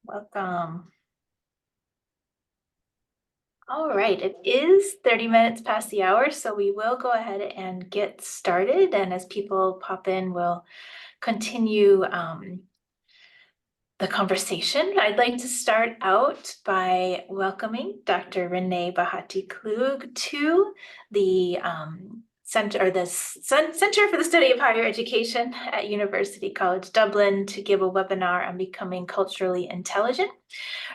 Welcome. All right, it is 30 minutes past the hour, so we will go ahead and get started. And as people pop in, we'll continue the conversation. I'd like to start out by welcoming Dr. Renee Bhatti-Klug to the Center for the Study of Higher Education at University College Dublin to give a webinar on becoming culturally intelligent.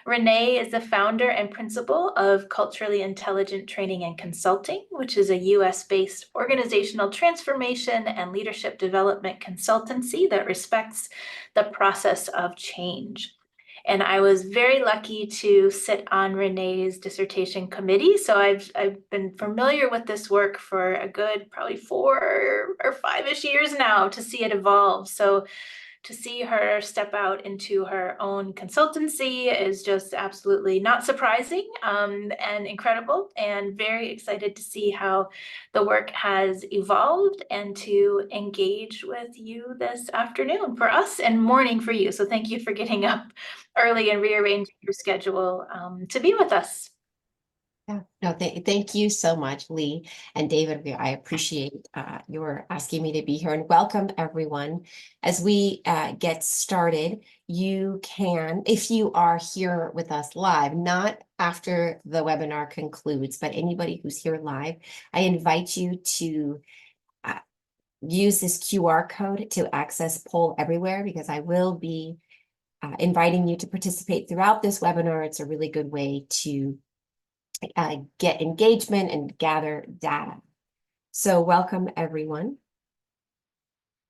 Renee is the founder and principal of Culturally Intelligent Training and Consulting, which is a US-based organizational transformation and leadership development consultancy that respects the process of change. And I was very lucky to sit on Renee's dissertation committee. So I've been familiar with this work for a good probably 4 or 5-ish years now to see it evolve. So to see her step out into her own consultancy is just absolutely not surprising and incredible, and very excited to see how the work has evolved and to engage with you this afternoon for us and morning for you. So thank you for getting up early and rearranging your schedule to be with us. Yeah, no, thank you so much, Lee and David. I appreciate your asking me to be here, and welcome everyone. As we get started, you can, if you are here with us live, not after the webinar concludes, but anybody who's here live, I invite you to use this QR code to access Poll Everywhere, because I will be inviting you to participate throughout this webinar. It's a really good way to get engagement and gather data. So welcome everyone.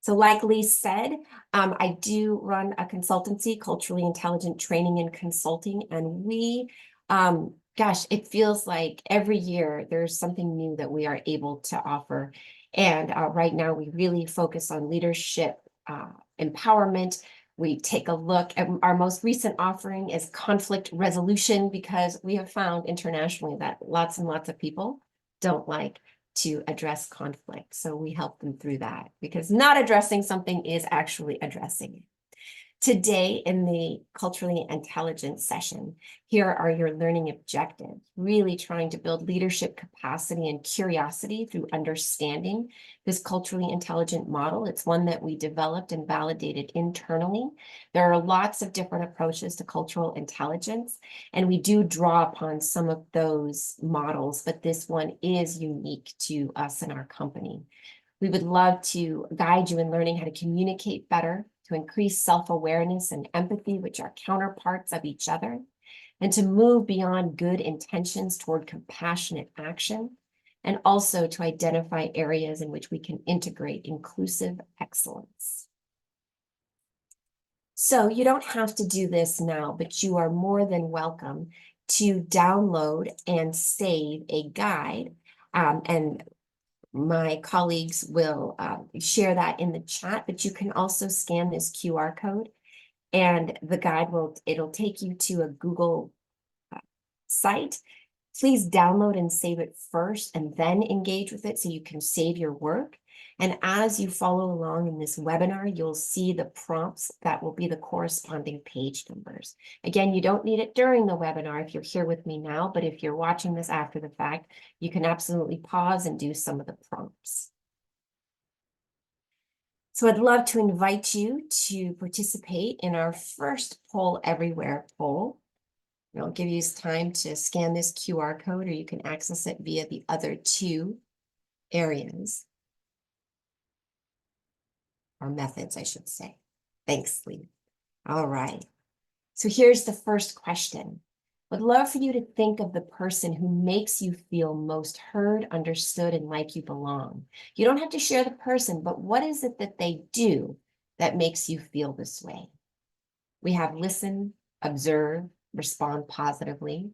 So like Lee said, I do run a consultancy, Culturally Intelligent Training and Consulting, and we, gosh, it feels like every year there's something new that we are able to offer. And right now we really focus on leadership empowerment. We take a look at our most recent offering is conflict resolution, because we have found internationally that lots and lots of people don't like to address conflict. So we help them through that, because not addressing something is actually addressing it. Today in the Culturally Intelligent session, here are your learning objectives, really trying to build leadership capacity and curiosity through understanding this culturally intelligent model. It's one that we developed and validated internally. There are lots of different approaches to cultural intelligence, and we do draw upon some of those models, but this one is unique to us and our company. We would love to guide you in learning how to communicate better, to increase self-awareness and empathy, which are counterparts of each other, and to move beyond good intentions toward compassionate action, and also to identify areas in which we can integrate inclusive excellence. So you don't have to do this now, but you are more than welcome to download and save a guide, and my colleagues will share that in the chat, but you can also scan this QR code, and the guide it'll take you to a Google site. Please download and save it first and then engage with it so you can save your work. And as you follow along in this webinar, you'll see the prompts that will be the corresponding page numbers. Again, you don't need it during the webinar if you're here with me now, but if you're watching this after the fact, you can absolutely pause and do some of the prompts. So I'd love to invite you to participate in our first Poll Everywhere poll. It'll give you time to scan this QR code, or you can access it via the other 2 areas. Or methods, I should say. Thanks, Lee. All right. So here's the first question. I'd love for you to think of the person who makes you feel most heard, understood, and like you belong. You don't have to share the person, but what is it that they do that makes you feel this way? We have listen, observe, respond positively.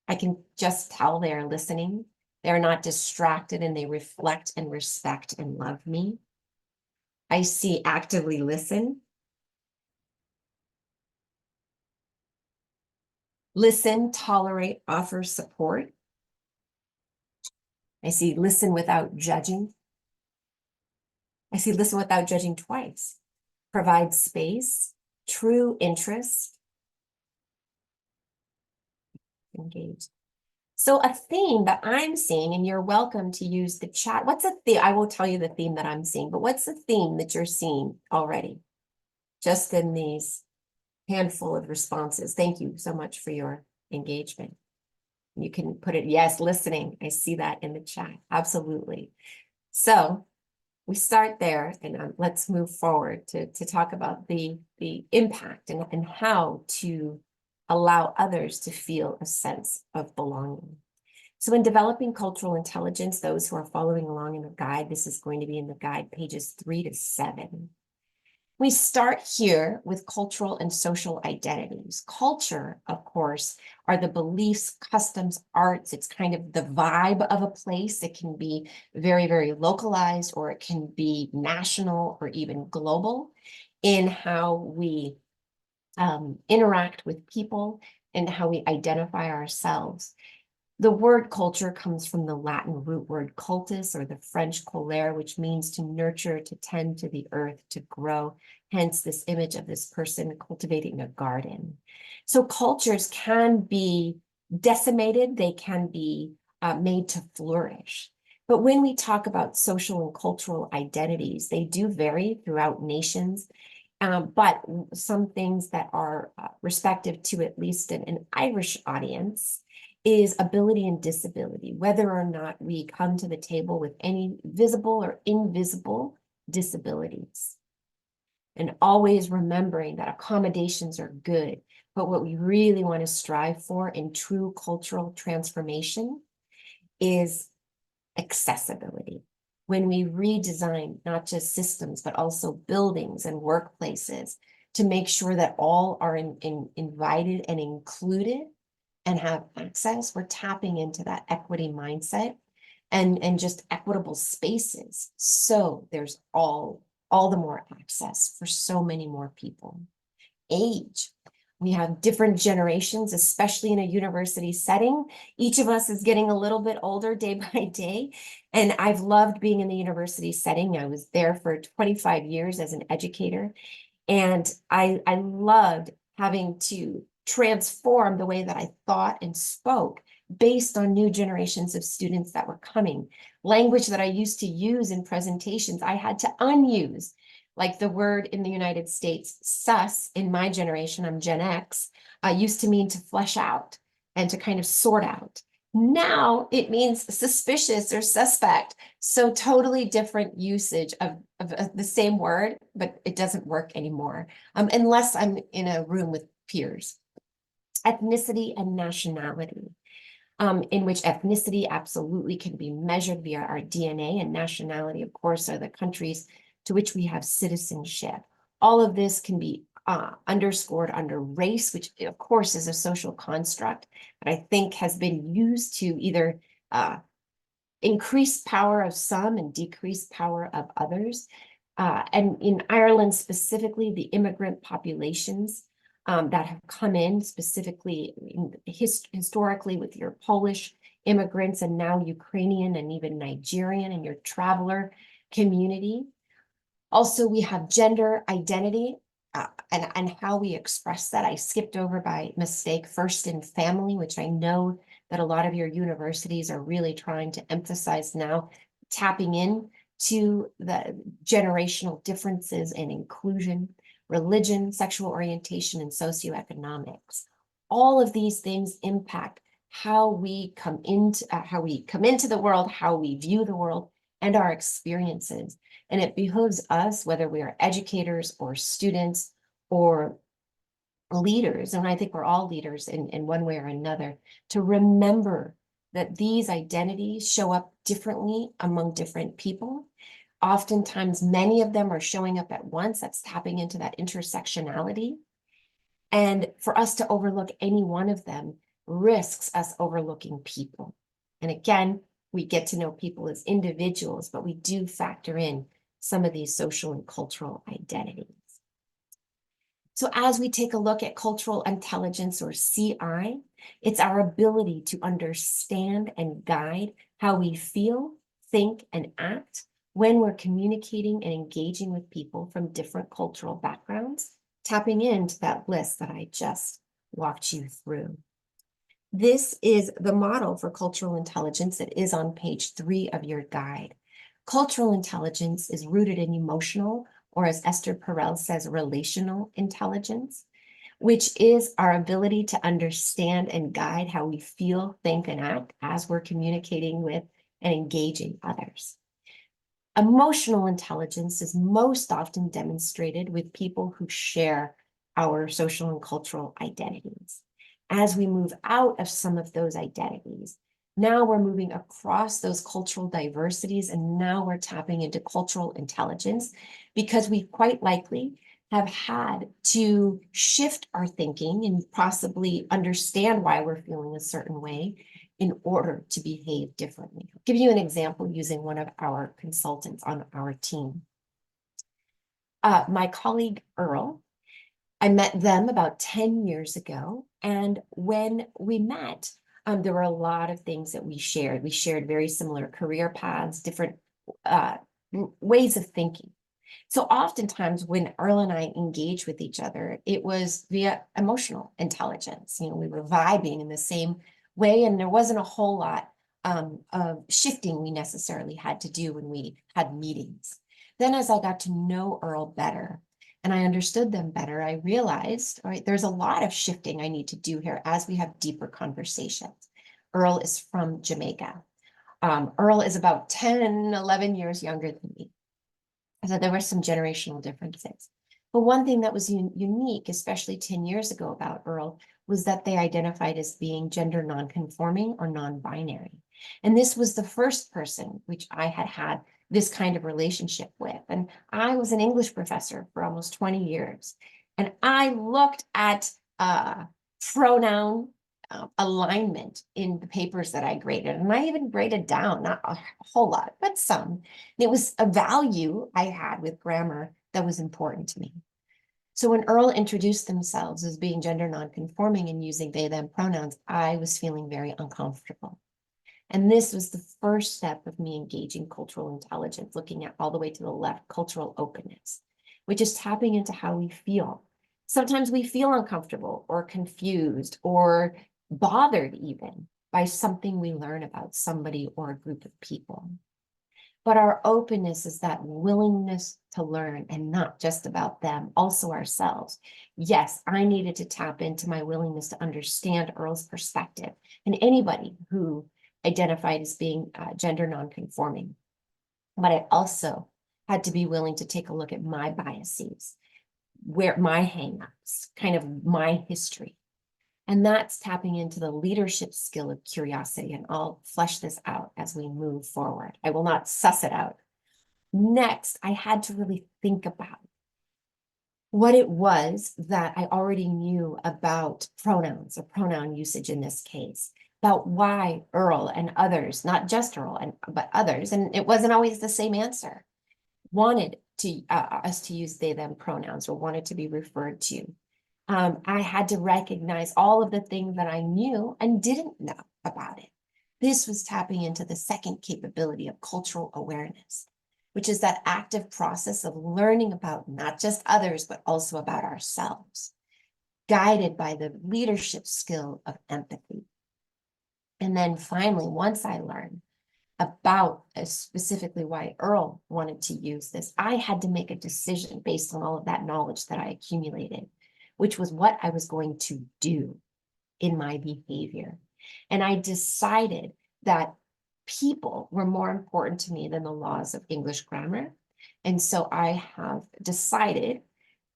I can just tell they are listening. They're not distracted, and they reflect and respect and love me. I see actively listen. Listen, tolerate, offer support. I see listen without judging. I see listen without judging twice. provide space, true interest, engage. So a theme that I'm seeing, and you're welcome to use the chat. What's a theme? I will tell you the theme that I'm seeing, but what's the theme that you're seeing already? Just in these handful of responses. Thank you so much for your engagement. You can put it, yes, listening. I see that in the chat. Absolutely. So we start there, and let's move forward to talk about the impact and how to allow others to feel a sense of belonging. So in developing cultural intelligence, those who are following along in the guide, this is going to be in the guide pages 3 to 7. We start here with cultural and social identities. Culture, of course, are the beliefs, customs, arts. It's kind of the vibe of a place. It can be very, very localized, or it can be national or even global in how we interact with people and how we identify ourselves. The word culture comes from the Latin root word cultus, or the French colère, which means to nurture, to tend to the earth, to grow. Hence this image of this person cultivating a garden. So cultures can be decimated, they can be made to flourish. But when we talk about social and cultural identities, they do vary throughout nations. But some things that are respective to at least an Irish audience is ability and disability, whether or not we come to the table with any visible or invisible disabilities. And always remembering that accommodations are good, but what we really want to strive for in true cultural transformation is accessibility. When we redesign not just systems, but also buildings and workplaces to make sure that all are invited and included and have access, we're tapping into that equity mindset and just equitable spaces. So there's all the more access for so many more people. Age. We have different generations, especially in a university setting. Each of us is getting a little bit older day by day. And I've loved being in the university setting. I was there for 25 years as an educator. And I loved having to transform the way that I thought and spoke based on new generations of students that were coming. Language that I used to use in presentations, I had to unuse. Like the word in the United States, sus, in my generation, I'm Gen X, used to mean to flesh out and to kind of sort out. Now it means suspicious or suspect. So totally different usage of the same word, but it doesn't work anymore unless I'm in a room with peers. Ethnicity and nationality, in which ethnicity absolutely can be measured via our DNA, and nationality, of course, are the countries to which we have citizenship. All of this can be underscored under race, which of course is a social construct, but I think has been used to either increase power of some and decrease power of others. And in Ireland specifically, the immigrant populations that have come in specifically historically with your Polish immigrants and now Ukrainian and even Nigerian and your traveler community. Also, we have gender identity and how we express that. I skipped over by mistake first in family, which I know that a lot of your universities are really trying to emphasize now, tapping in to the generational differences in inclusion, religion, sexual orientation, and socioeconomics. All of these things impact how we come into the world, how we view the world, and our experiences. And it behooves us, whether we are educators or students or leaders, and I think we're all leaders in one way or another, to remember that these identities show up differently among different people. Oftentimes, many of them are showing up at once. That's tapping into that intersectionality. And for us to overlook any one of them risks us overlooking people. And again, we get to know people as individuals, but we do factor in some of these social and cultural identities. So as we take a look at cultural intelligence, or CI, it's our ability to understand and guide how we feel, think, and act when we're communicating and engaging with people from different cultural backgrounds, tapping into that list that I just walked you through. This is the model for cultural intelligence that is on page 3 of your guide. Cultural intelligence is rooted in emotional, or as Esther Perel says, relational intelligence, which is our ability to understand and guide how we feel, think, and act as we're communicating with and engaging others. Emotional intelligence is most often demonstrated with people who share our social and cultural identities. As we move out of some of those identities, now we're moving across those cultural diversities, and now we're tapping into cultural intelligence because we quite likely have had to shift our thinking and possibly understand why we're feeling a certain way in order to behave differently. I'll give you an example using one of our consultants on our team. My colleague Earl, I met them about 10 years ago. And when we met, there were a lot of things that we shared. We shared very similar career paths, different ways of thinking. So oftentimes when Earl and I engaged with each other, it was via emotional intelligence. You know, we were vibing in the same way, and there wasn't a whole lot of shifting we necessarily had to do when we had meetings. Then as I got to know Earl better and I understood them better, I realized, all right, there's a lot of shifting I need to do here as we have deeper conversations. Earl is from Jamaica. Earl is about 10, 11 years younger than me. So there were some generational differences. But one thing that was unique, especially 10 years ago about Earl, was that they identified as being gender nonconforming or non-binary. And this was the first person which I had had this kind of relationship with. And I was an English professor for almost 20 years. And I looked at pronoun alignment in the papers that I graded. And I even graded down, not a whole lot, but some. And it was a value I had with grammar that was important to me. So when Earl introduced themselves as being gender nonconforming and using they, them pronouns, I was feeling very uncomfortable. And this was the first step of me engaging cultural intelligence, looking at all the way to the left, cultural openness, which is tapping into how we feel. Sometimes we feel uncomfortable or confused or bothered even by something we learn about somebody or a group of people. But our openness is that willingness to learn, and not just about them, also ourselves. Yes, I needed to tap into my willingness to understand Earl's perspective and anybody who identified as being gender nonconforming. But I also had to be willing to take a look at my biases, where my hangups, kind of my history. And that's tapping into the leadership skill of curiosity. And I'll flesh this out as we move forward. I will not suss it out. Next, I had to really think about what it was that I already knew about pronouns or pronoun usage in this case, about why Earl and others, not just Earl, but others, and it wasn't always the same answer, wanted to us to use they, them pronouns or wanted to be referred to. I had to recognize all of the things that I knew and didn't know about it. This was tapping into the second capability of cultural awareness, which is that active process of learning about not just others, but also about ourselves, guided by the leadership skill of empathy. And then finally, once I learned about specifically why Earl wanted to use this, I had to make a decision based on all of that knowledge that I accumulated, which was what I was going to do in my behavior. And I decided that people were more important to me than the laws of English grammar. And so I have decided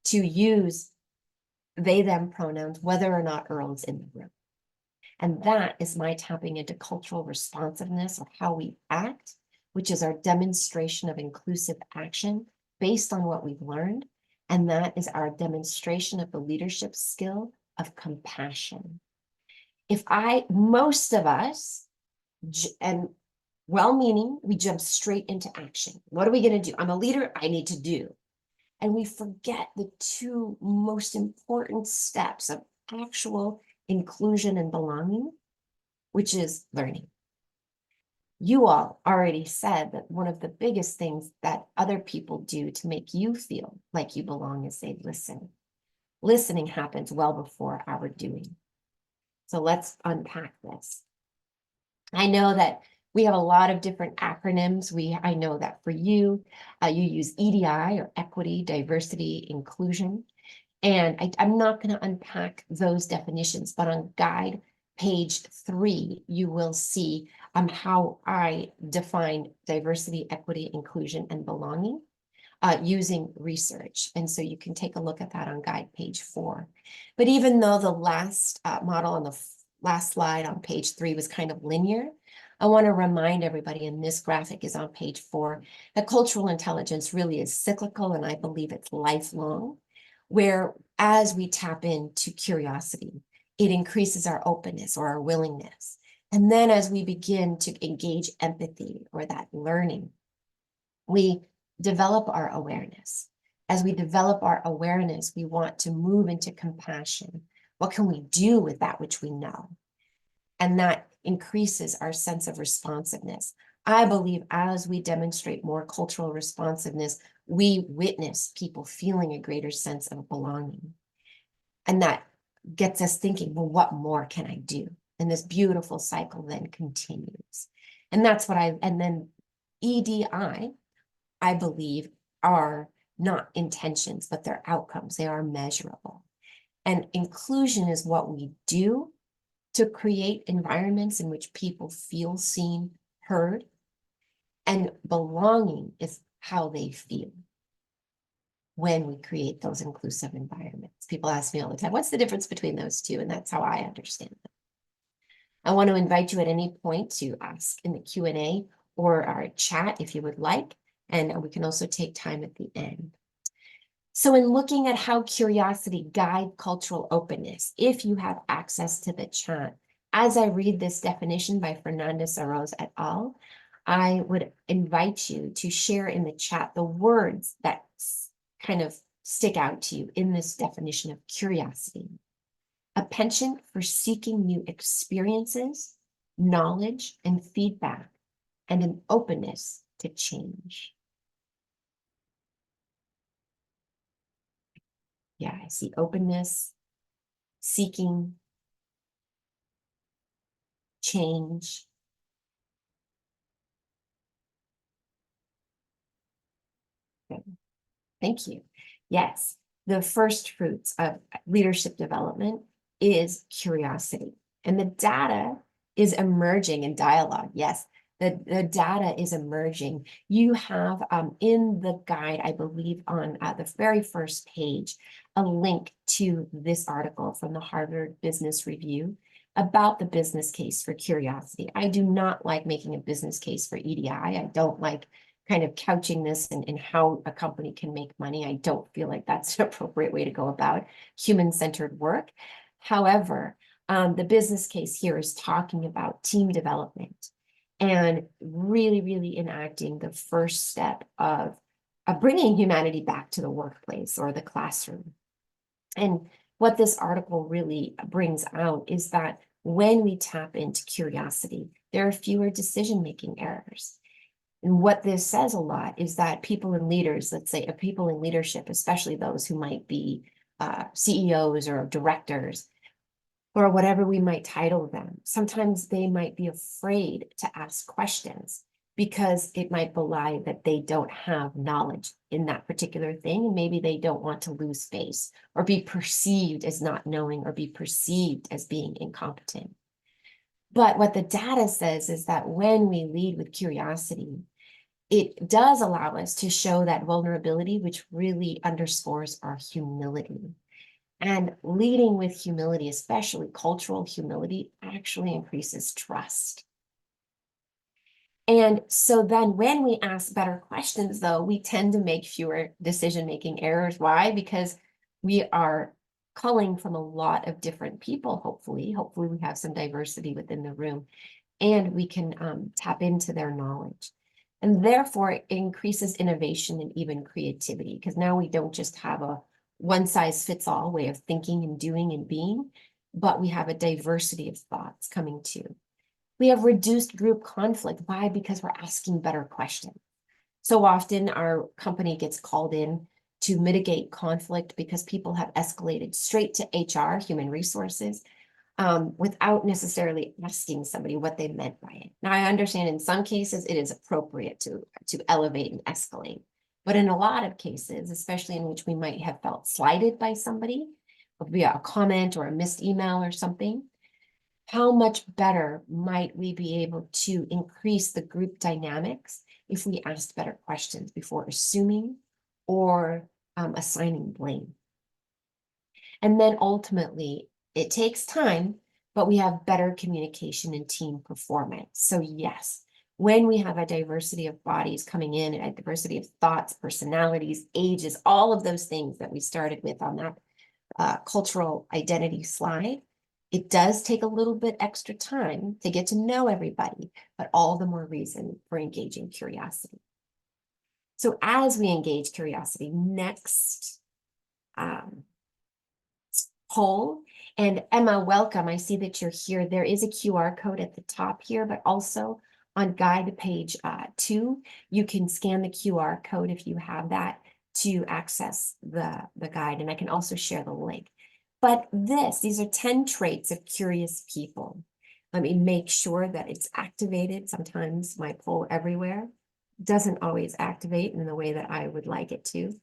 to use they, them pronouns, whether or not Earl is in the room. And that is my tapping into cultural responsiveness of how we act, which is our demonstration of inclusive action based on what we've learned. And that is our demonstration of the leadership skill of compassion. Most of us, and well-meaning, we jump straight into action. What are we going to do? I'm a leader, I need to do. And we forget the two most important steps of actual inclusion and belonging, which is learning. You all already said that one of the biggest things that other people do to make you feel like you belong is they listen. Listening happens well before our doing. So let's unpack this. I know that we have a lot of different acronyms. I know that for you, you use EDI, or equity, diversity, inclusion. And I'm not going to unpack those definitions, but on guide page 3, you will see how I define diversity, equity, inclusion, and belonging using research. And so you can take a look at that on guide page 4. But even though the last model on the last slide on page 3 was kind of linear, I want to remind everybody, and this graphic is on page 4, that cultural intelligence really is cyclical, and I believe it's lifelong, where as we tap into curiosity, it increases our openness or our willingness. And then as we begin to engage empathy or that learning, we develop our awareness. As we develop our awareness, we want to move into compassion. What can we do with that which we know? And that increases our sense of responsiveness. I believe as we demonstrate more cultural responsiveness, we witness people feeling a greater sense of belonging. And that gets us thinking, well, what more can I do? And this beautiful cycle then continues. And that's what and then EDI, I believe, are not intentions, but they're outcomes. They are measurable. And inclusion is what we do to create environments in which people feel seen, heard, and belonging is how they feel when we create those inclusive environments. People ask me all the time, what's the difference between those two? And that's how I understand them. I want to invite you at any point to ask in the Q&A or our chat if you would like, and we can also take time at the end. So in looking at how curiosity guides cultural openness, if you have access to the chat, as I read this definition by Fernandez Arroz et al., I would invite you to share in the chat the words that kind of stick out to you in this definition of curiosity. A penchant for seeking new experiences, knowledge, and feedback, and an openness to change. Yeah, I see openness, seeking, change. Good. Thank you. Yes, the first fruits of leadership development is curiosity. And the data is emerging in dialogue. Yes, the data is emerging. You have in the guide, I believe on the very first page, a link to this article from the Harvard Business Review about the business case for curiosity. I do not like making a business case for EDI. I don't like kind of couching this in how a company can make money. I don't feel like that's an appropriate way to go about human-centered work. However, the business case here is talking about team development and really, really enacting the first step of bringing humanity back to the workplace or the classroom. And what this article really brings out is that when we tap into curiosity, there are fewer decision-making errors. And what this says a lot is that people and leaders, let's say people in leadership, especially those who might be CEOs or directors, or whatever we might title them, sometimes they might be afraid to ask questions because it might belie that they don't have knowledge in that particular thing, and maybe they don't want to lose face or be perceived as not knowing or be perceived as being incompetent. But what the data says is that when we lead with curiosity, it does allow us to show that vulnerability, which really underscores our humility. And leading with humility, especially cultural humility, actually increases trust. And so then when we ask better questions, though, we tend to make fewer decision-making errors. Why? Because we are culling from a lot of different people, hopefully. Hopefully we have some diversity within the room, and we can tap into their knowledge. And therefore, it increases innovation and even creativity, because now we don't just have a one-size-fits-all way of thinking and doing and being, but we have a diversity of thoughts coming to. We have reduced group conflict. Why? Because we're asking better questions. So often our company gets called in to mitigate conflict because people have escalated straight to HR, human resources, without necessarily asking somebody what they meant by it. Now, I understand in some cases it is appropriate to elevate and escalate, but in a lot of cases, especially in which we might have felt slighted by somebody via a comment or a missed email or something, how much better might we be able to increase the group dynamics if we asked better questions before assuming or assigning blame? And then ultimately, it takes time, but we have better communication and team performance. So yes, when we have a diversity of bodies coming in, a diversity of thoughts, personalities, ages, all of those things that we started with on that cultural identity slide, it does take a little bit extra time to get to know everybody, but all the more reason for engaging curiosity. So as we engage curiosity, next poll, and Emma, welcome. I see that you're here. There is a QR code at the top here, but also on guide page 2, you can scan the QR code if you have that to access the guide, and I can also share the link. But these are 10 traits of curious people. Let me make sure that it's activated. Sometimes my poll everywhere doesn't always activate in the way that I would like it to.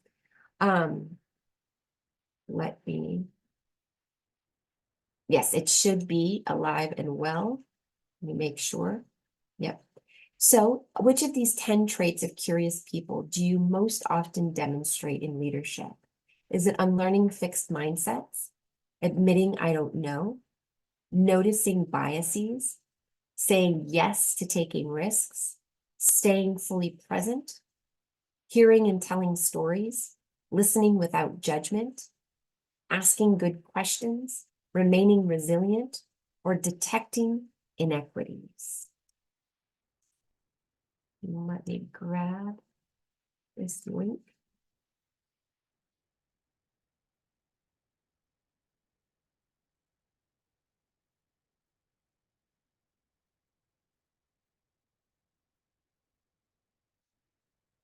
Yes, it should be alive and well. Let me make sure. Yep. So which of these 10 traits of curious people do you most often demonstrate in leadership? Is it unlearning fixed mindsets? Admitting I don't know? Noticing biases? Saying yes to taking risks? Staying fully present? Hearing and telling stories? Listening without judgment? Asking good questions? Remaining resilient? Or detecting inequities? Let me grab this link.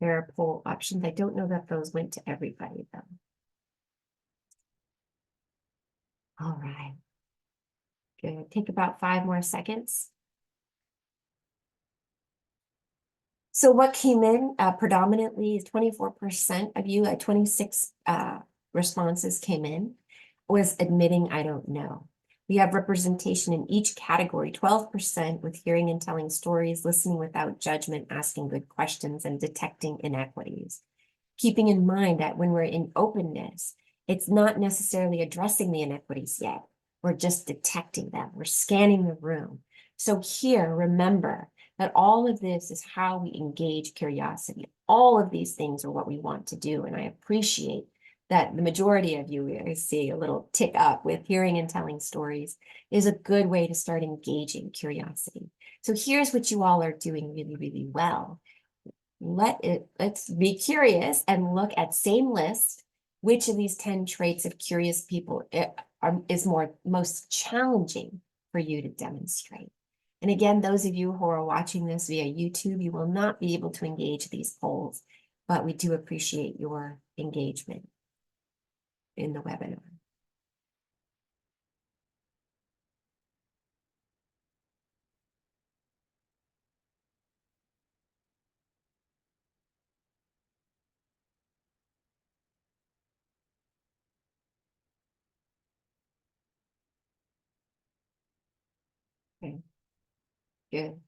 There are poll options. I don't know that those went to everybody though. All right. Good. Take about 5 more seconds. So what came in predominantly is 24% of you, 26 responses came in, was admitting I don't know. We have representation in each category, 12% with hearing and telling stories, listening without judgment, asking good questions, and detecting inequities. Keeping in mind that when we're in openness, it's not necessarily addressing the inequities yet. We're just detecting them. We're scanning the room. So here, remember that all of this is how we engage curiosity. All of these things are what we want to do. And I appreciate that the majority of you, I see a little tick up with hearing and telling stories, is a good way to start engaging curiosity. So here's what you all are doing really, really well. Let's be curious and look at same list. Which of these 10 traits of curious people is most challenging for you to demonstrate? And again, those of you who are watching this via YouTube, you will not be able to engage these polls, but we do appreciate your engagement in the webinar. Okay, good.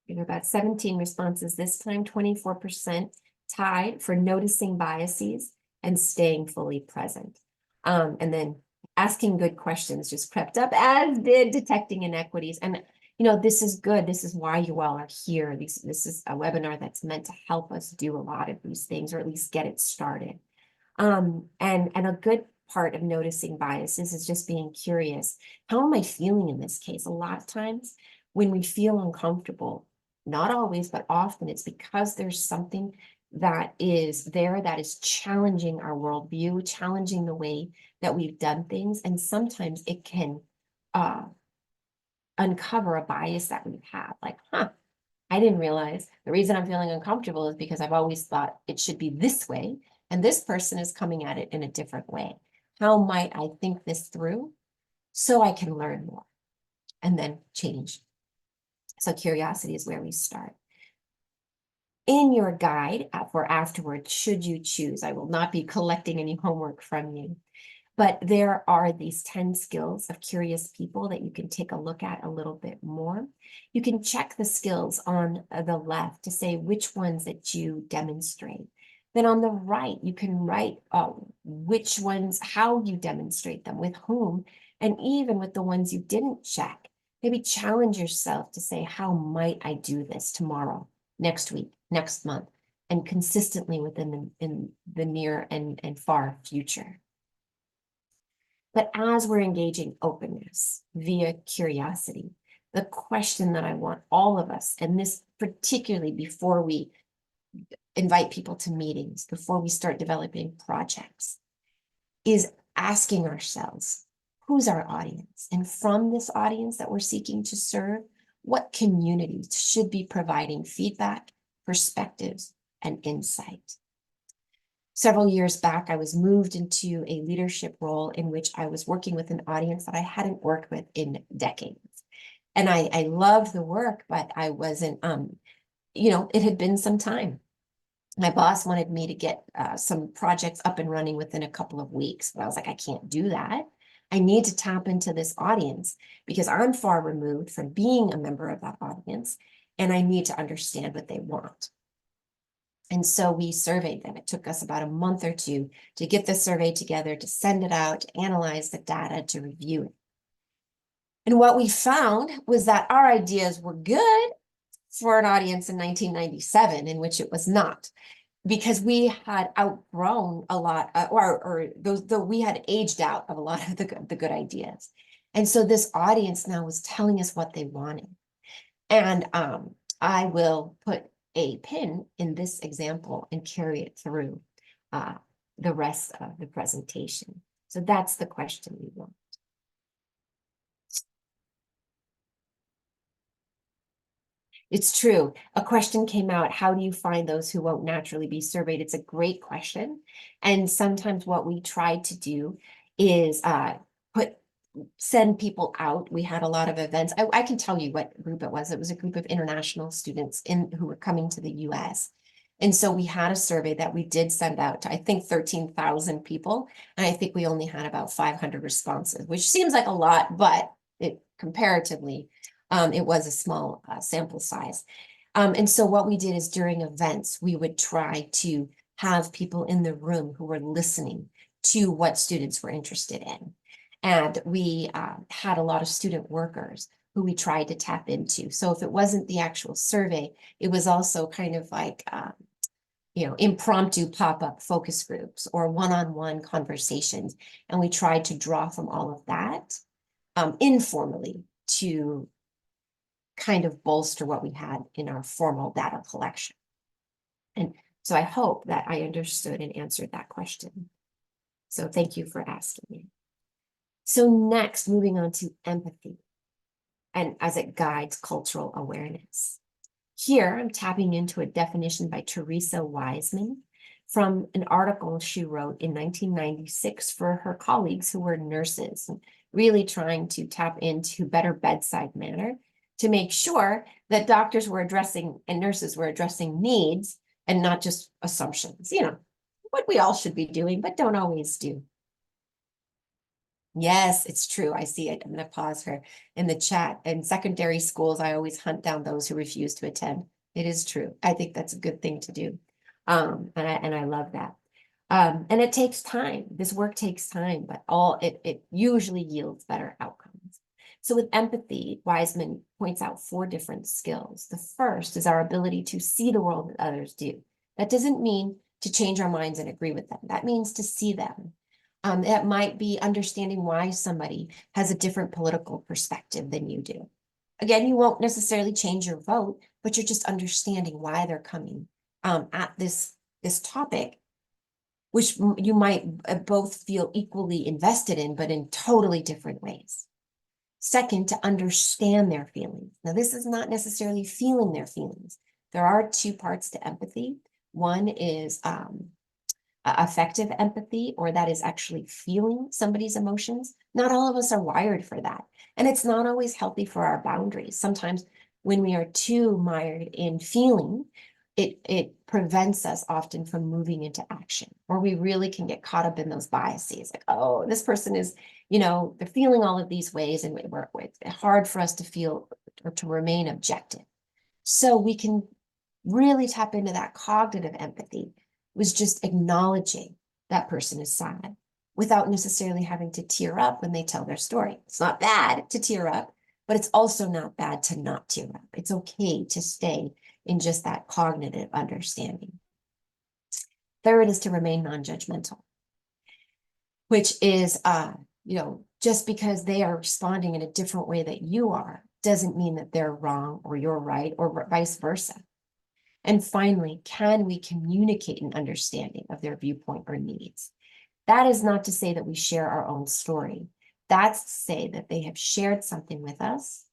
We have about 17 responses this time, 24% tied for noticing biases and staying fully present. And then asking good questions just crept up, as did detecting inequities. And this is good. This is why you all are here. This is a webinar that's meant to help us do a lot of these things, or at least get it started. And a good part of noticing biases is just being curious. How am I feeling in this case? A lot of times when we feel uncomfortable, not always, but often, it's because there's something that is there that is challenging our worldview, challenging the way that we've done things. And sometimes it can uncover a bias that we've had. Like, I didn't realize the reason I'm feeling uncomfortable is because I've always thought it should be this way, and this person is coming at it in a different way. How might I think this through so I can learn more and then change? So curiosity is where we start. In your guide for afterwards, should you choose, I will not be collecting any homework from you, but there are these 10 skills of curious people that you can take a look at a little bit more. You can check the skills on the left to say which ones that you demonstrate. Then on the right, you can write which ones, how you demonstrate them, with whom, and even with the ones you didn't check. Maybe challenge yourself to say, how might I do this tomorrow, next week, next month, and consistently within the near and far future. But as we're engaging openness via curiosity, the question that I want all of us, and this particularly before we invite people to meetings, before we start developing projects, is asking ourselves, who's our audience? And from this audience that we're seeking to serve, what communities should be providing feedback, perspectives, and insight? Several years back, I was moved into a leadership role in which I was working with an audience that I hadn't worked with in decades. And I loved the work, but I wasn't, it had been some time. My boss wanted me to get some projects up and running within a couple of weeks, but I was like, I can't do that. I need to tap into this audience because I'm far removed from being a member of that audience, and I need to understand what they want. And so we surveyed them. It took us about a month or two to get the survey together, to send it out, to analyze the data, to review it. And what we found was that our ideas were good for an audience in 1997, in which it was not, because we had outgrown a lot, though we had aged out of a lot of the good ideas. And so this audience now was telling us what they wanted. And I will put a pin in this example and carry it through the rest of the presentation. So that's the question we want. It's true. A question came out, how do you find those who won't naturally be surveyed? It's a great question. And sometimes what we try to do is send people out. We had a lot of events. I can tell you what group it was. It was a group of international students who were coming to the US. And so we had a survey that we did send out to, I think, 13,000 people. And I think we only had about 500 responses, which seems like a lot, but comparatively, it was a small sample size. And so what we did is during events, we would try to have people in the room who were listening to what students were interested in. And we had a lot of student workers who we tried to tap into. So if it wasn't the actual survey, it was also kind of like, impromptu pop-up focus groups or one-on-one conversations. And we tried to draw from all of that informally to kind of bolster what we had in our formal data collection. And so I hope that I understood and answered that question. So thank you for asking me. So next, moving on to empathy, and as it guides cultural awareness. Here, I'm tapping into a definition by Teresa Wiseman from an article she wrote in 1996 for her colleagues who were nurses, really trying to tap into better bedside manner to make sure that doctors were addressing and nurses were addressing needs and not just assumptions, what we all should be doing, but don't always do. Yes, it's true. I see it. I'm going to pause her in the chat. In secondary schools, I always hunt down those who refuse to attend. It is true. I think that's a good thing to do. And I love that. And it takes time. This work takes time, but it usually yields better outcomes. So with empathy, Wiseman points out 4 different skills. The first is our ability to see the world that others do. That doesn't mean to change our minds and agree with them. That means to see them. It might be understanding why somebody has a different political perspective than you do. Again, you won't necessarily change your vote, but you're just understanding why they're coming at this topic, which you might both feel equally invested in, but in totally different ways. Second, to understand their feelings. Now, this is not necessarily feeling their feelings. There are two parts to empathy. One is affective empathy, or that is actually feeling somebody's emotions. Not all of us are wired for that. And it's not always healthy for our boundaries. Sometimes when we are too mired in feeling, it prevents us often from moving into action, or we really can get caught up in those biases. Like, oh, this person is, they're feeling all of these ways, and it's hard for us to feel or to remain objective. So we can really tap into that cognitive empathy, was just acknowledging that person is sad without necessarily having to tear up when they tell their story. It's not bad to tear up, but it's also not bad to not tear up. It's okay to stay in just that cognitive understanding. Third is to remain non-judgmental, which is, just because they are responding in a different way that you are, doesn't mean that they're wrong or you're right, or vice versa. And finally, can we communicate an understanding of their viewpoint or needs? That is not to say that we share our own story. That's to say that they have shared something with us.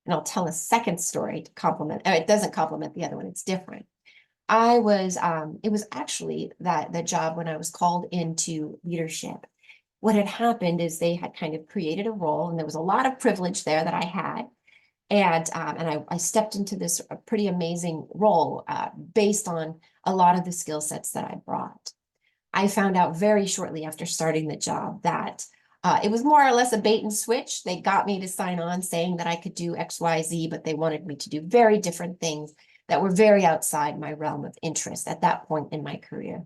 And I'll tell a second story to complement, it doesn't complement the other one, it's different. It was actually the job when I was called into leadership. What had happened is they had kind of created a role, and there was a lot of privilege there that I had. And I stepped into this pretty amazing role based on a lot of the skill sets that I brought. I found out very shortly after starting the job that it was more or less a bait and switch. They got me to sign on saying that I could do X, Y, Z, but they wanted me to do very different things that were very outside my realm of interest at that point in my career.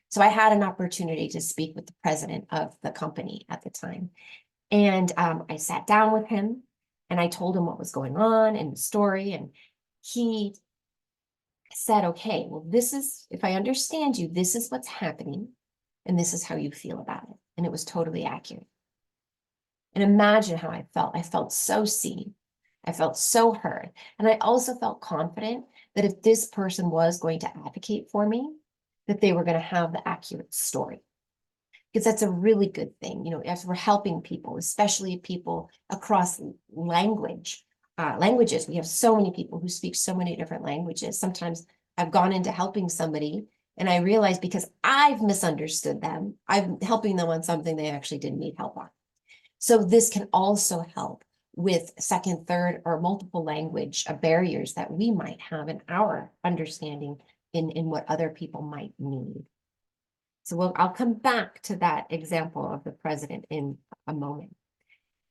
So I had an opportunity to speak with the president of the company at the time. And I sat down with him and I told him what was going on and the story. And he said, okay, well, this is, if I understand you, this is what's happening. And this is how you feel about it. And it was totally accurate. And imagine how I felt. I felt so seen. I felt so heard. And I also felt confident that if this person was going to advocate for me, that they were going to have the accurate story. Because that's a really good thing, as we're helping people, especially people across languages. We have so many people who speak so many different languages. Sometimes I've gone into helping somebody and I realized because I've misunderstood them, I'm helping them on something they actually didn't need help on. So this can also help with second, third, or multiple language barriers that we might have in our understanding in what other people might need. So I'll come back to that example of the president in a moment.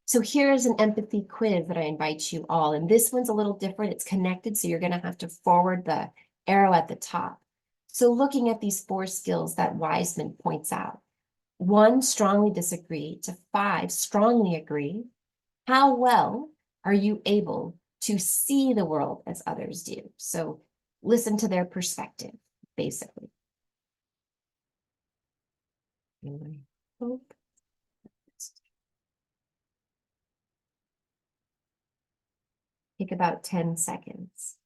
So here's an empathy quiz that I invite you all, and this one's a little different. It's connected, so you're going to have to forward the arrow at the top. So looking at these 4 skills that Wiseman points out, 1, strongly disagree, to 5, strongly agree. How well are you able to see the world as others do? So listen to their perspective, basically. And I hope. Take about 10 seconds.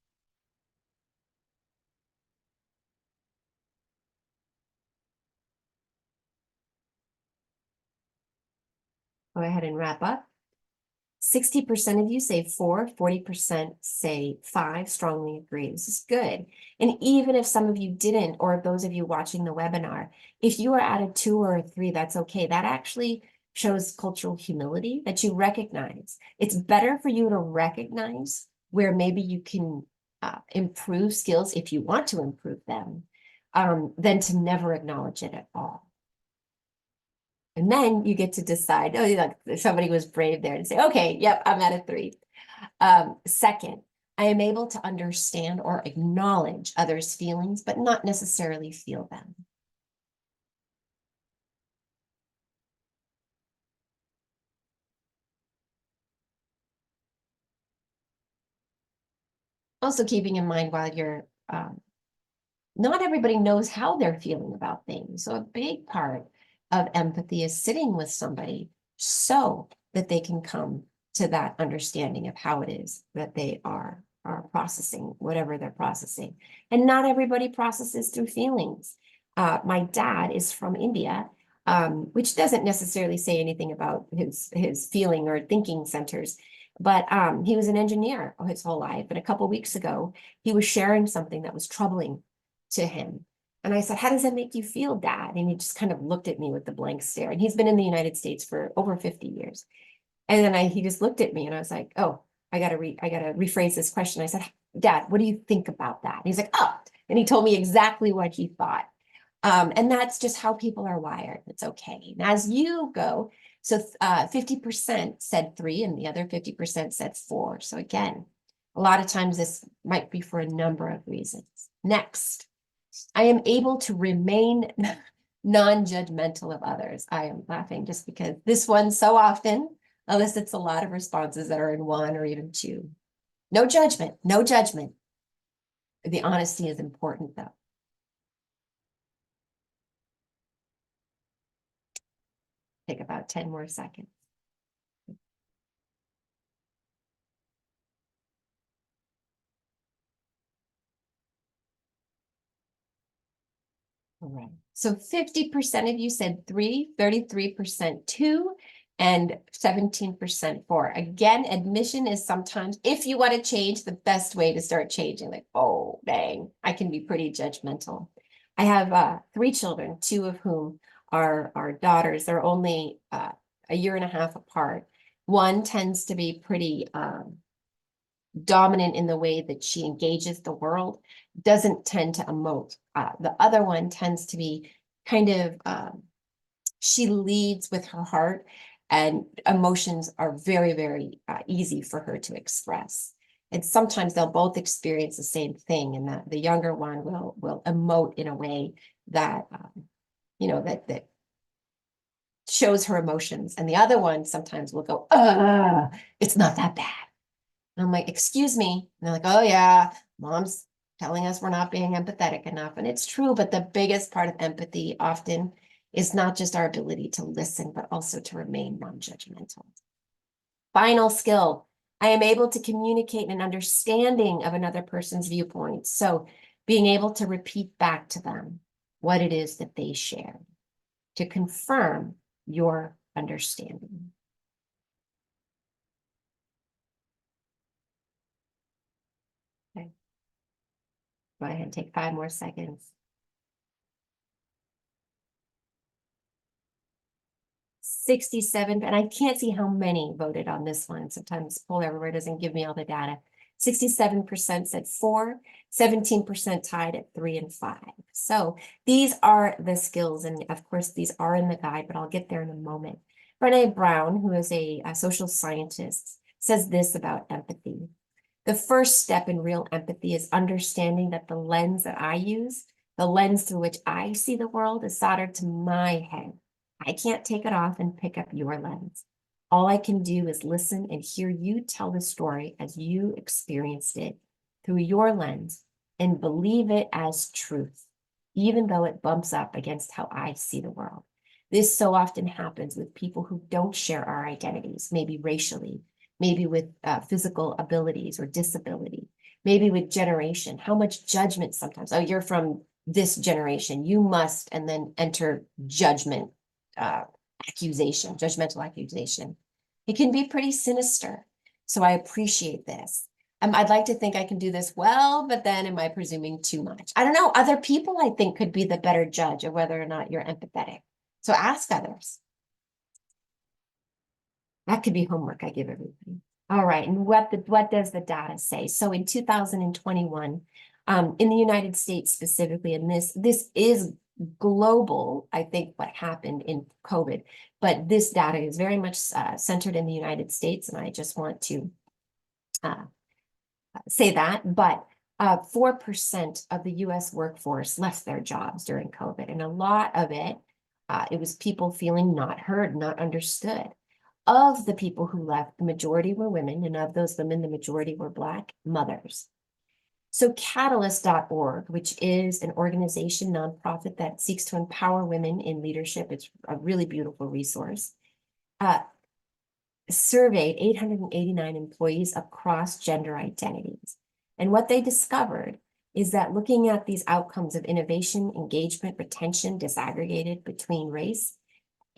Go ahead and wrap up. 60% of you say 4, 40% say 5, strongly agree. This is good. And even if some of you didn't, or those of you watching the webinar, if you are at a 2 or a 3, that's okay. That actually shows cultural humility, that you recognize. It's better for you to recognize where maybe you can improve skills if you want to improve them, than to never acknowledge it at all. And then you get to decide, oh, like somebody was brave there and say, okay, yep, I'm at a 3. Second, I am able to understand or acknowledge others' feelings, but not necessarily feel them. Also keeping in mind while you're, not everybody knows how they're feeling about things. So a big part of empathy is sitting with somebody so that they can come to that understanding of how it is that they are processing whatever they're processing. And not everybody processes through feelings. My dad is from India, which doesn't necessarily say anything about his feeling or thinking centers. But he was an engineer his whole life. And a couple of weeks ago, he was sharing something that was troubling to him. And I said, how does that make you feel, Dad? And he just kind of looked at me with the blank stare. And he's been in the United States for over 50 years. And then he just looked at me and I was like, oh, I gotta rephrase this question. I said, Dad, what do you think about that? And he's like, oh, and he told me exactly what he thought. And that's just how people are wired. It's okay. And as you go, so 50% said 3 and the other 50% said 4. So again, a lot of times this might be for a number of reasons. Next, I am able to remain non-judgmental of others. I am laughing just because this one so often elicits a lot of responses that are in 1 or even 2. No judgment, no judgment. The honesty is important though. Take about 10 more seconds. All right. So 50% of you said 3, 33% 2, and 17% 4. Again, admission is sometimes, if you want to change, the best way to start changing. Like, oh, dang, I can be pretty judgmental. I have 3 children, 2 of whom are daughters. They're only a year and a half apart. One tends to be pretty dominant in the way that she engages the world, doesn't tend to emote. The other one tends to be kind of, she leads with her heart, and emotions are very, very easy for her to express. And sometimes they'll both experience the same thing, and that the younger one will emote in a way that, that shows her emotions. And the other one sometimes will go, it's not that bad. And I'm like, excuse me. And they're like, oh yeah, mom's telling us we're not being empathetic enough. And it's true, but the biggest part of empathy often is not just our ability to listen, but also to remain non-judgmental. Final skill, I am able to communicate an understanding of another person's viewpoint. So being able to repeat back to them what it is that they shared to confirm your understanding. Okay. Go ahead and take 5 more seconds. 67, and I can't see how many voted on this one. Sometimes Poll Everywhere doesn't give me all the data. 67% said 4, 17% tied at 3 and 5. So these are the skills, and of course these are in the guide, but I'll get there in a moment. Brené Brown, who is a social scientist, says this about empathy. The first step in real empathy is understanding that the lens that I use, the lens through which I see the world, is soldered to my head. I can't take it off and pick up your lens. All I can do is listen and hear you tell the story as you experienced it through your lens and believe it as truth, even though it bumps up against how I see the world. This so often happens with people who don't share our identities, maybe racially, maybe with physical abilities or disability, maybe with generation. How much judgment sometimes, oh, you're from this generation, you must, and then enter judgment. Accusation, judgmental accusation. It can be pretty sinister. So I appreciate this. I'd like to think I can do this well, but then am I presuming too much? I don't know. Other people, I think, could be the better judge of whether or not you're empathetic. So ask others. That could be homework I give everybody. All right. And what does the data say? So in 2021, in the United States specifically, and this is global, I think, what happened in COVID, but this data is very much centered in the United States, and I just want to say that. But 4% of the US workforce left their jobs during COVID, and a lot of it, it was people feeling not heard, not understood. Of the people who left, the majority were women, and of those women, the majority were Black mothers. So Catalyst.org, which is an organization, nonprofit that seeks to empower women in leadership, it's a really beautiful resource, surveyed 889 employees across gender identities. And what they discovered is that looking at these outcomes of innovation, engagement, retention, disaggregated between race,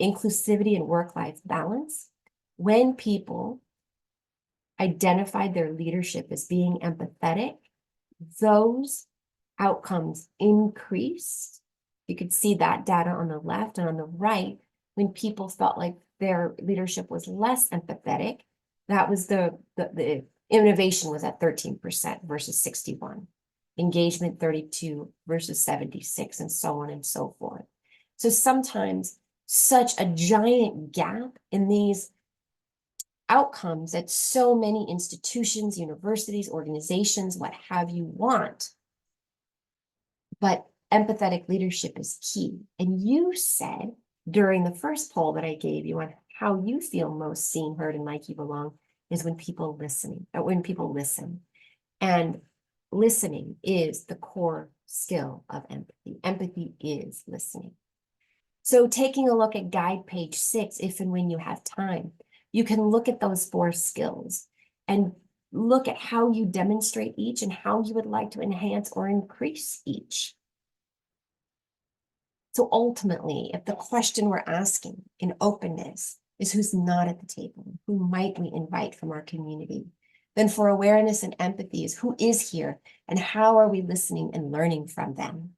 inclusivity and work-life balance, when people identified their leadership as being empathetic, those outcomes increased. You could see that data on the left, and on the right, when people felt like their leadership was less empathetic, that was the innovation was at 13% versus 61. Engagement 32 versus 76, and so on and so forth. So sometimes such a giant gap in these outcomes that so many institutions, universities, organizations, what have you want. But empathetic leadership is key. And you said during the first poll that I gave you on how you feel most seen, heard, and like you belong is when people listen. And listening is the core skill of empathy. Empathy is listening. So taking a look at guide page 6, if and when you have time, you can look at those 4 skills and look at how you demonstrate each and how you would like to enhance or increase each. So ultimately, if the question we're asking in openness is who's not at the table, who might we invite from our community, then for awareness and empathy is who is here and how are we listening and learning from them?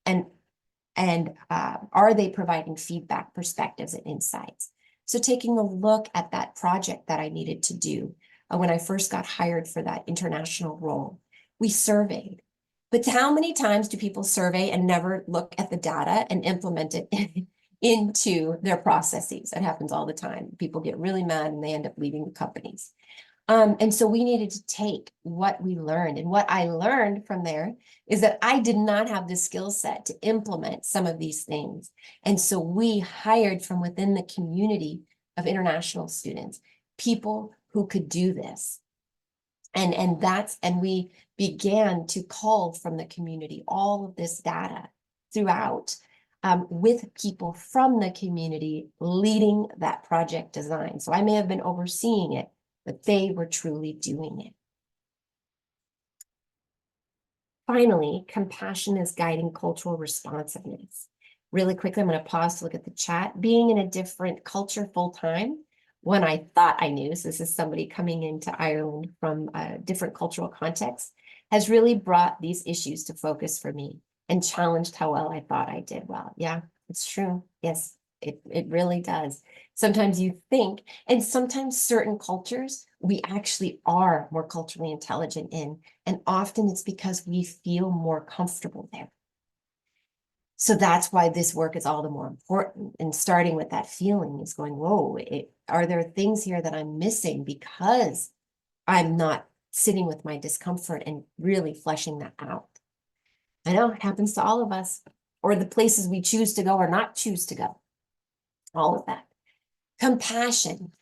And are they providing feedback, perspectives, and insights? So taking a look at that project that I needed to do when I first got hired for that international role, we surveyed. But how many times do people survey and never look at the data and implement it into their processes? That happens all the time. People get really mad and they end up leaving the companies. And so we needed to take what we learned. And what I learned from there is that I did not have the skill set to implement some of these things. And so we hired from within the community of international students, people who could do this. And we began to cull from the community all of this data throughout with people from the community leading that project design. So I may have been overseeing it, but they were truly doing it. Finally, compassion is guiding cultural responsiveness. Really quickly, I'm going to pause to look at the chat. Being in a different culture full-time, when I thought I knew, so this is somebody coming into Ireland from a different cultural context, has really brought these issues to focus for me and challenged how well I thought I did well. Yeah, it's true. Yes, it really does. Sometimes you think, and sometimes certain cultures, we actually are more culturally intelligent in, and often it's because we feel more comfortable there. So that's why this work is all the more important. And starting with that feeling is going, whoa, are there things here that I'm missing because I'm not sitting with my discomfort and really fleshing that out? I know it happens to all of us, or the places we choose to go or not choose to go. All of that. Compassion.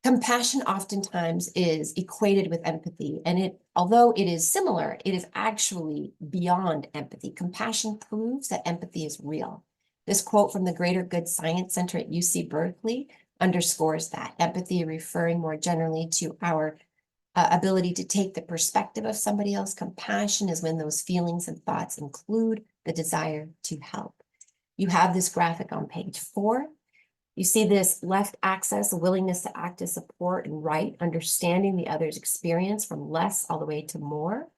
Compassion oftentimes is equated with empathy, and although it is similar, it is actually beyond empathy. Compassion proves that empathy is real. This quote from the Greater Good Science Center at UC Berkeley underscores that. Empathy referring more generally to our ability to take the perspective of somebody else. Compassion is when those feelings and thoughts include the desire to help. You have this graphic on page 4. You see this left axis, a willingness to act as support, and right, understanding the other's experience from less all the way to more.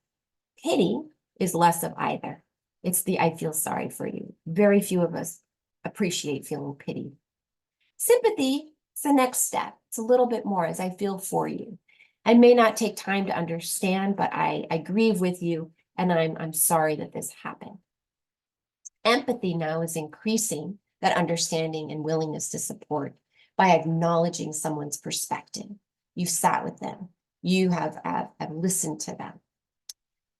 Pity is less of either. It's the I feel sorry for you. Very few of us appreciate feeling pity. Sympathy is the next step. It's a little bit more as I feel for you. I may not take time to understand, but I grieve with you, and I'm sorry that this happened. Empathy now is increasing that understanding and willingness to support by acknowledging someone's perspective. You've sat with them. You have listened to them.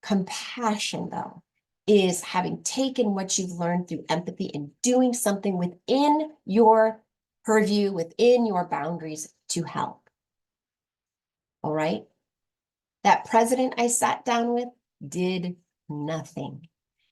Compassion, though, is having taken what you've learned through empathy and doing something within your purview, within your boundaries to help. All right? That president I sat down with did nothing.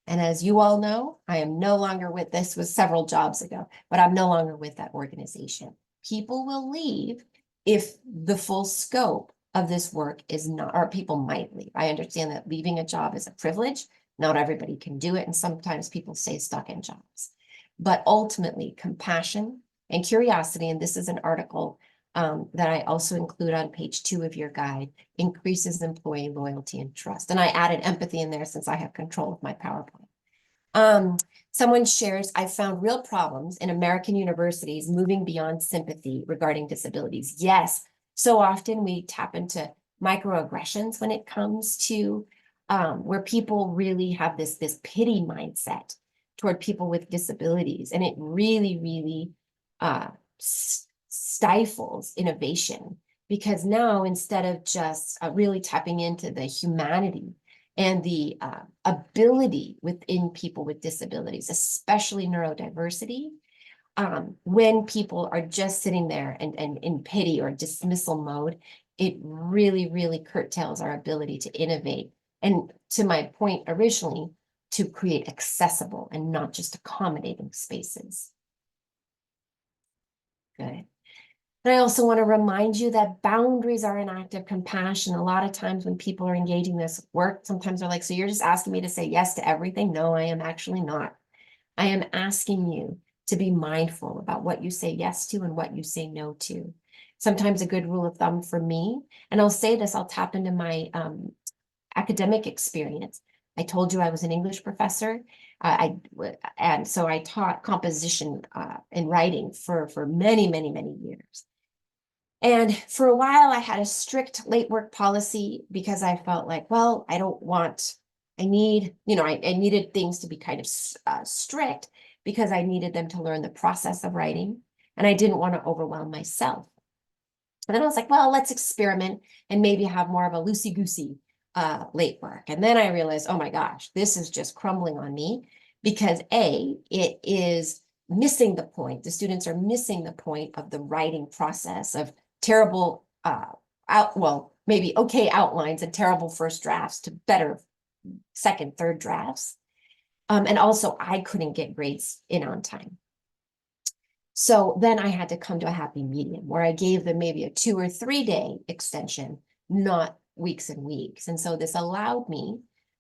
And as you all know, I am no longer with, this was several jobs ago, but I'm no longer with that organization. People will leave if the full scope of this work is not, or people might leave. I understand that leaving a job is a privilege. Not everybody can do it. And sometimes people stay stuck in jobs. But ultimately, compassion and curiosity, and this is an article that I also include on page 2 of your guide, increases employee loyalty and trust. And I added empathy in there since I have control of my PowerPoint. Someone shares, I found real problems in American universities moving beyond sympathy regarding disabilities. Yes, so often we tap into microaggressions when it comes to where people really have this pity mindset toward people with disabilities. And it really, really stifles innovation, because now instead of just really tapping into the humanity and the ability within people with disabilities, especially neurodiversity, when people are just sitting there and in pity or dismissal mode, it really, really curtails our ability to innovate. And to my point originally, to create accessible and not just accommodating spaces. Good. And I also want to remind you that boundaries are an act of compassion. A lot of times when people are engaging this work, sometimes they're like, so you're just asking me to say yes to everything? No, I am actually not. I am asking you to be mindful about what you say yes to and what you say no to. Sometimes a good rule of thumb for me, and I'll say this, I'll tap into my academic experience. I told you I was an English professor, and so I taught composition and writing for many, many, many years. And for a while, I had a strict late work policy because I felt like, well, I needed things to be kind of strict because I needed them to learn the process of writing, and I didn't want to overwhelm myself. And then I was like, well, let's experiment and maybe have more of a loosey-goosey late work. And then I realized, oh my gosh, this is just crumbling on me because it is missing the point. The students are missing the point of the writing process of terrible, maybe okay outlines and terrible first drafts to better second, third drafts. And also I couldn't get grades in on time. So then I had to come to a happy medium where I gave them maybe a 2 or 3 day extension, not weeks and weeks. And so this allowed me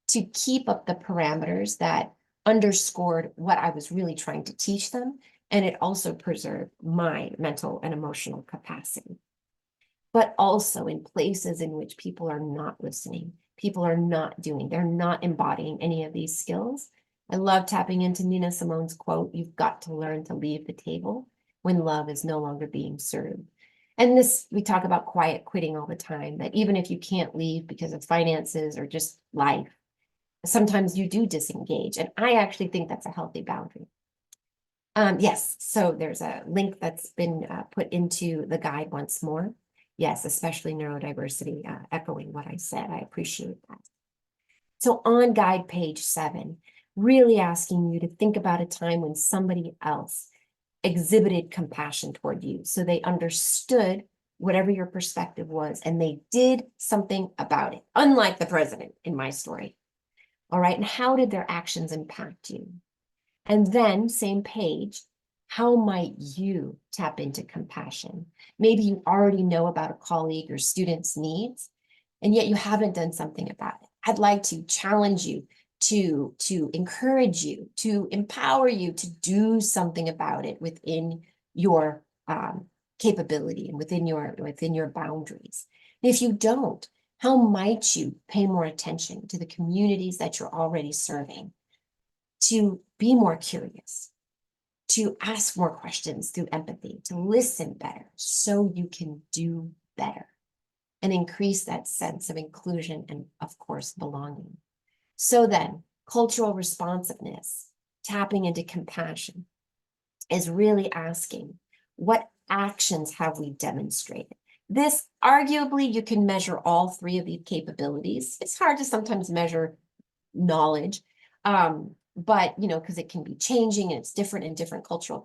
to keep up the parameters that underscored what I was really trying to teach them. And it also preserved my mental and emotional capacity. But also in places in which people are not listening, people are not doing, they're not embodying any of these skills. I love tapping into Nina Simone's quote, you've got to learn to leave the table when love is no longer being served. And this, we talk about quiet quitting all the time, that even if you can't leave because of finances or just life, sometimes you do disengage. And I actually think that's a healthy boundary. Yes, so there's a link that's been put into the guide once more. Yes, especially neurodiversity, echoing what I said. I appreciate that. So on guide page 7, really asking you to think about a time when somebody else exhibited compassion toward you. So they understood whatever your perspective was, and they did something about it, unlike the president in my story. All right, and how did their actions impact you? And then, same page, how might you tap into compassion? Maybe you already know about a colleague or student's needs, and yet you haven't done something about it. I'd like to challenge you to encourage you, to empower you to do something about it within your capability and within your boundaries. And if you don't, how might you pay more attention to the communities that you're already serving, to be more curious, to ask more questions through empathy, to listen better so you can do better and increase that sense of inclusion and, of course, belonging. So then, cultural responsiveness, tapping into compassion, is really asking, what actions have we demonstrated? This, arguably, you can measure all 3 of these capabilities. It's hard to sometimes measure knowledge, but, because it can be changing and it's different in different cultural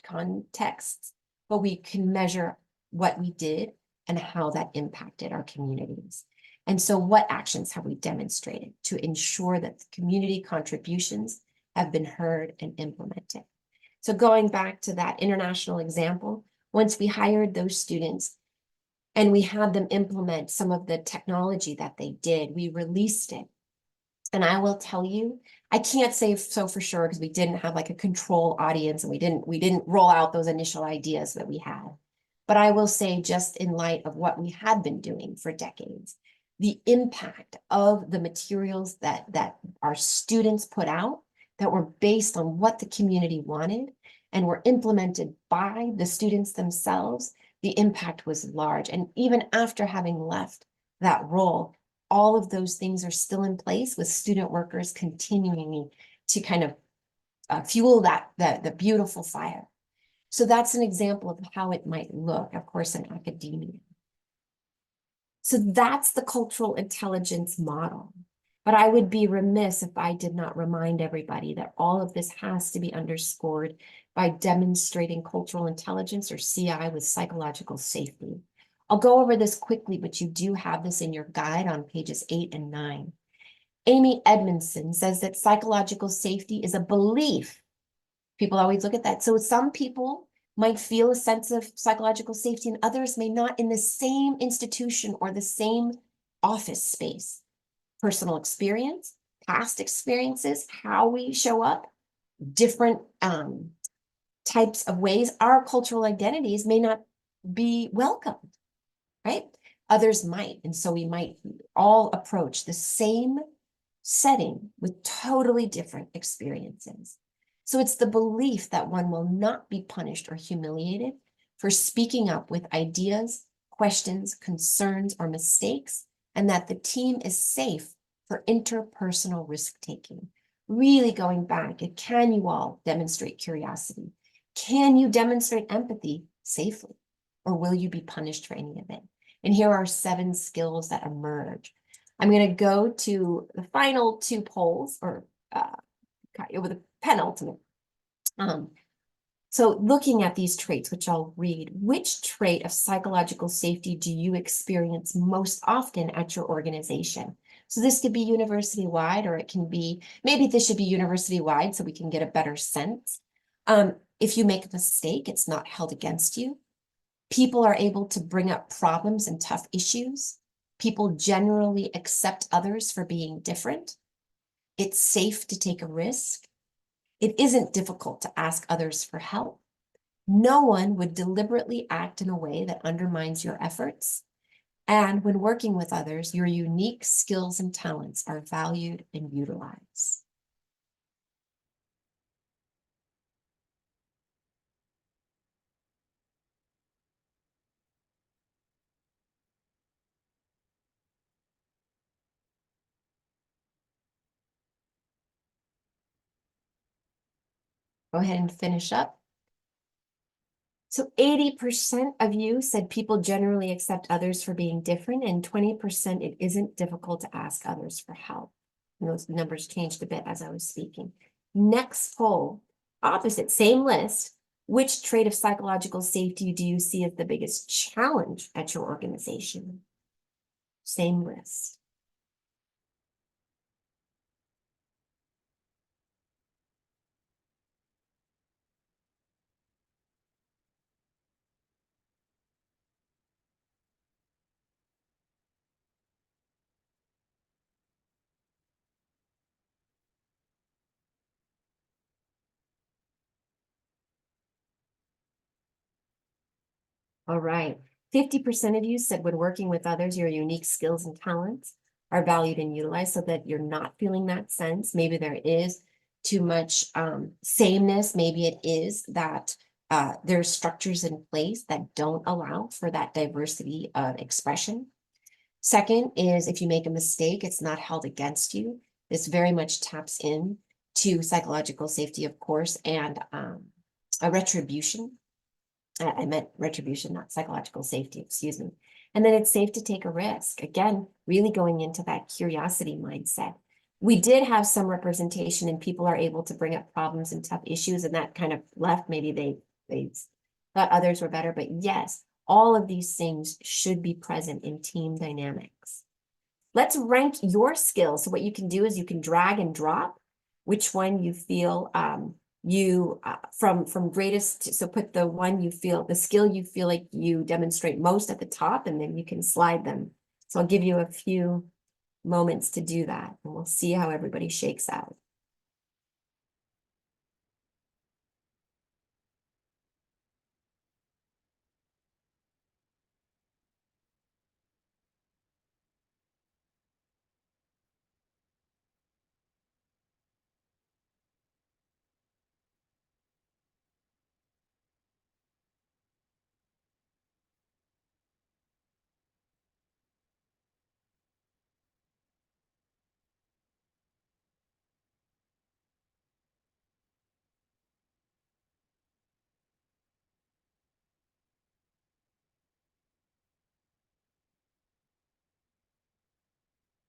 contexts, but we can measure what we did and how that impacted our communities. And so what actions have we demonstrated to ensure that the community contributions have been heard and implemented? So going back to that international example, once we hired those students and we had them implement some of the technology that they did, we released it. And I will tell you, I can't say so for sure because we didn't have like a control audience and we didn't roll out those initial ideas that we had. But I will say, just in light of what we had been doing for decades, the impact of the materials that our students put out that were based on what the community wanted and were implemented by the students themselves, the impact was large. And even after having left that role, all of those things are still in place, with student workers continuing to kind of fuel the beautiful fire. So that's an example of how it might look, of course, in academia. So that's the cultural intelligence model. But I would be remiss if I did not remind everybody that all of this has to be underscored by demonstrating cultural intelligence, or CI, with psychological safety. I'll go over this quickly, but you do have this in your guide on pages 8 and 9. Amy Edmondson says that psychological safety is a belief. People always look at that. So some people might feel a sense of psychological safety and others may not, in the same institution or the same office space. Personal experience, past experiences, how we show up, different types of ways our cultural identities may not be welcomed, right? Others might. And so we might all approach the same setting with totally different experiences. So it's the belief that one will not be punished or humiliated for speaking up with ideas, questions, concerns, or mistakes, and that the team is safe for interpersonal risk-taking. Really going back, can you all demonstrate curiosity? Can you demonstrate empathy safely? Or will you be punished for any of it? And here are 7 skills that emerge. I'm going to go to the final 2 polls, or with a penultimate. So looking at these traits, which I'll read, which trait of psychological safety do you experience most often at your organization? So this could be university-wide, or it can be, maybe this should be university-wide so we can get a better sense. If you make a mistake, it's not held against you. People are able to bring up problems and tough issues. People generally accept others for being different. It's safe to take a risk. It isn't difficult to ask others for help. No one would deliberately act in a way that undermines your efforts. And when working with others, your unique skills and talents are valued and utilized. Go ahead and finish up. So 80% of you said people generally accept others for being different, and 20% it isn't difficult to ask others for help. And those numbers changed a bit as I was speaking. Next poll, opposite, same list. Which trait of psychological safety do you see as the biggest challenge at your organization? Same list. All right. 50% of you said when working with others, your unique skills and talents are valued and utilized, so that you're not feeling that sense. Maybe there is too much sameness. Maybe it is that there's structures in place that don't allow for that diversity of expression. Second is, if you make a mistake, it's not held against you. This very much taps in to psychological safety, of course, and a retribution. I meant retribution, not psychological safety, excuse me. And then it's safe to take a risk. Again, really going into that curiosity mindset. We did have some representation, and people are able to bring up problems and tough issues, and that kind of left, maybe they thought others were better. But yes, all of these things should be present in team dynamics. Let's rank your skills. So what you can do is you can drag and drop which one you feel from greatest, so put the one you feel, the skill you feel like you demonstrate most at the top, and then you can slide them. So I'll give you a few moments to do that, and we'll see how everybody shakes out.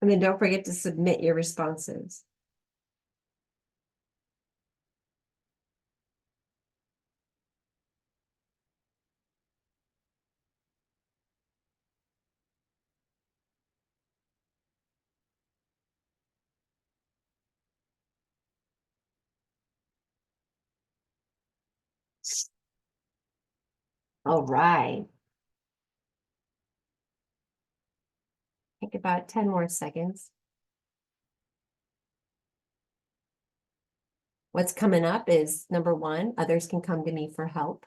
And then don't forget to submit your responses. All right. Take about 10 more seconds. What's coming up is number one, others can come to me for help.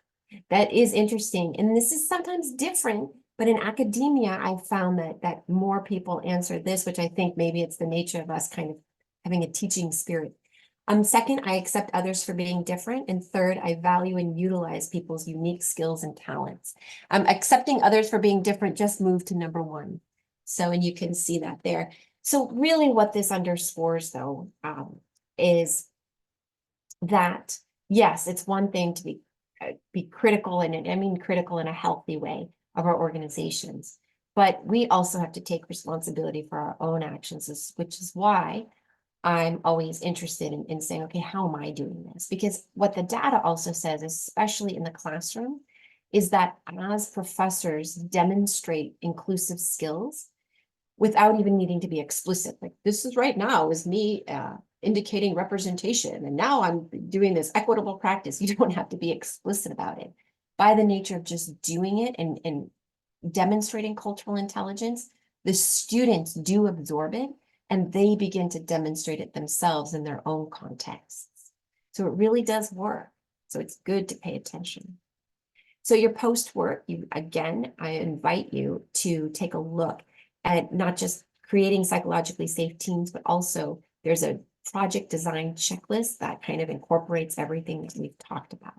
That is interesting. And this is sometimes different, but in academia, I've found that more people answer this, which I think maybe it's the nature of us kind of having a teaching spirit. Second, I accept others for being different. And third, I value and utilize people's unique skills and talents. Accepting others for being different just moved to number one. So, and you can see that there. So really what this underscores though, is that, yes, it's one thing to be critical, and I mean critical in a healthy way of our organizations, but we also have to take responsibility for our own actions, which is why I'm always interested in saying, okay, how am I doing this? Because what the data also says, especially in the classroom, is that as professors demonstrate inclusive skills without even needing to be explicit, like this is right now is me indicating representation, and now I'm doing this equitable practice. You don't have to be explicit about it. By the nature of just doing it and demonstrating cultural intelligence, the students do absorb it and they begin to demonstrate it themselves in their own contexts. So it really does work. So it's good to pay attention. So your post work, I invite you to take a look at not just creating psychologically safe teams, but also there's a project design checklist that kind of incorporates everything that we've talked about.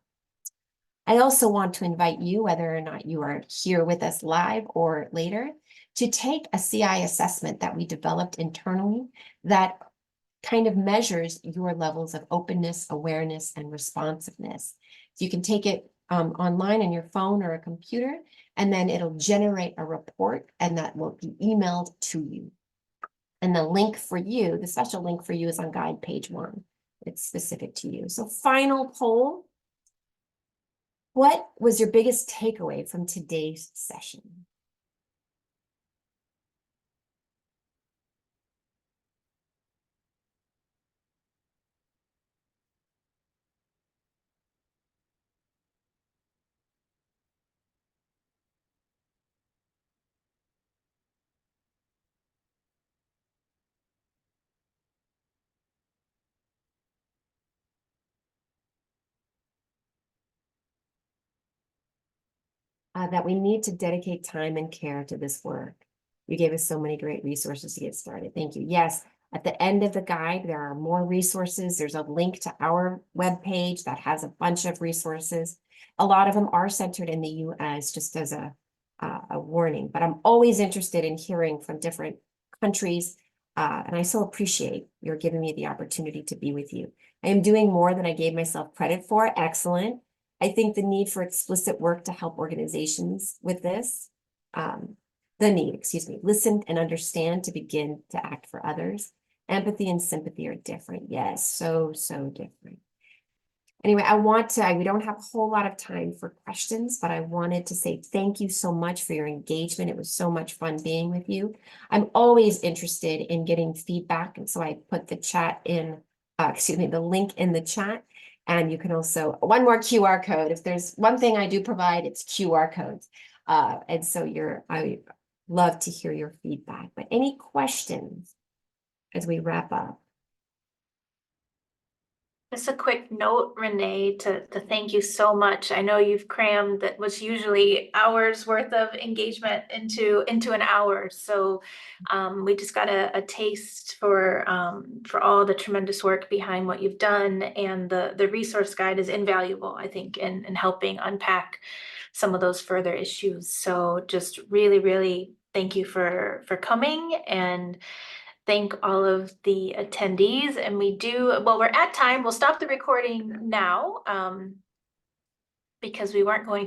I also want to invite you, whether or not you are here with us live or later, to take a CI assessment that we developed internally that kind of measures your levels of openness, awareness, and responsiveness. So you can take it online on your phone or a computer, and then it'll generate a report, and that will be emailed to you. And the link for you, the special link for you is on guide page 1. It's specific to you. So final poll. What was your biggest takeaway from today's session? That we need to dedicate time and care to this work. You gave us so many great resources to get started. Thank you. Yes, at the end of the guide, there are more resources. There's a link to our webpage that has a bunch of resources. A lot of them are centered in the US, just as a warning, but I'm always interested in hearing from different countries. And I so appreciate your giving me the opportunity to be with you. I am doing more than I gave myself credit for. Excellent. I think the need for explicit work to help organizations with this, listen and understand to begin to act for others. Empathy and sympathy are different. Yes, so different. Anyway, we don't have a whole lot of time for questions, but I wanted to say thank you so much for your engagement. It was so much fun being with you. I'm always interested in getting feedback, and so I put the the link in the chat. And you can also, one more QR code. If there's one thing I do provide, it's QR codes. And so I love to hear your feedback. But any questions? as we wrap up. Just a quick note, Renee, to thank you so much. I know you've crammed that was usually hours worth of engagement into an hour. So we just got a taste for all the tremendous work behind what you've done, and the resource guide is invaluable, I think, in helping unpack some of those further issues. So just really, really thank you for coming, and thank all of the attendees. And well, we're at time. We'll stop the recording now because we weren't going to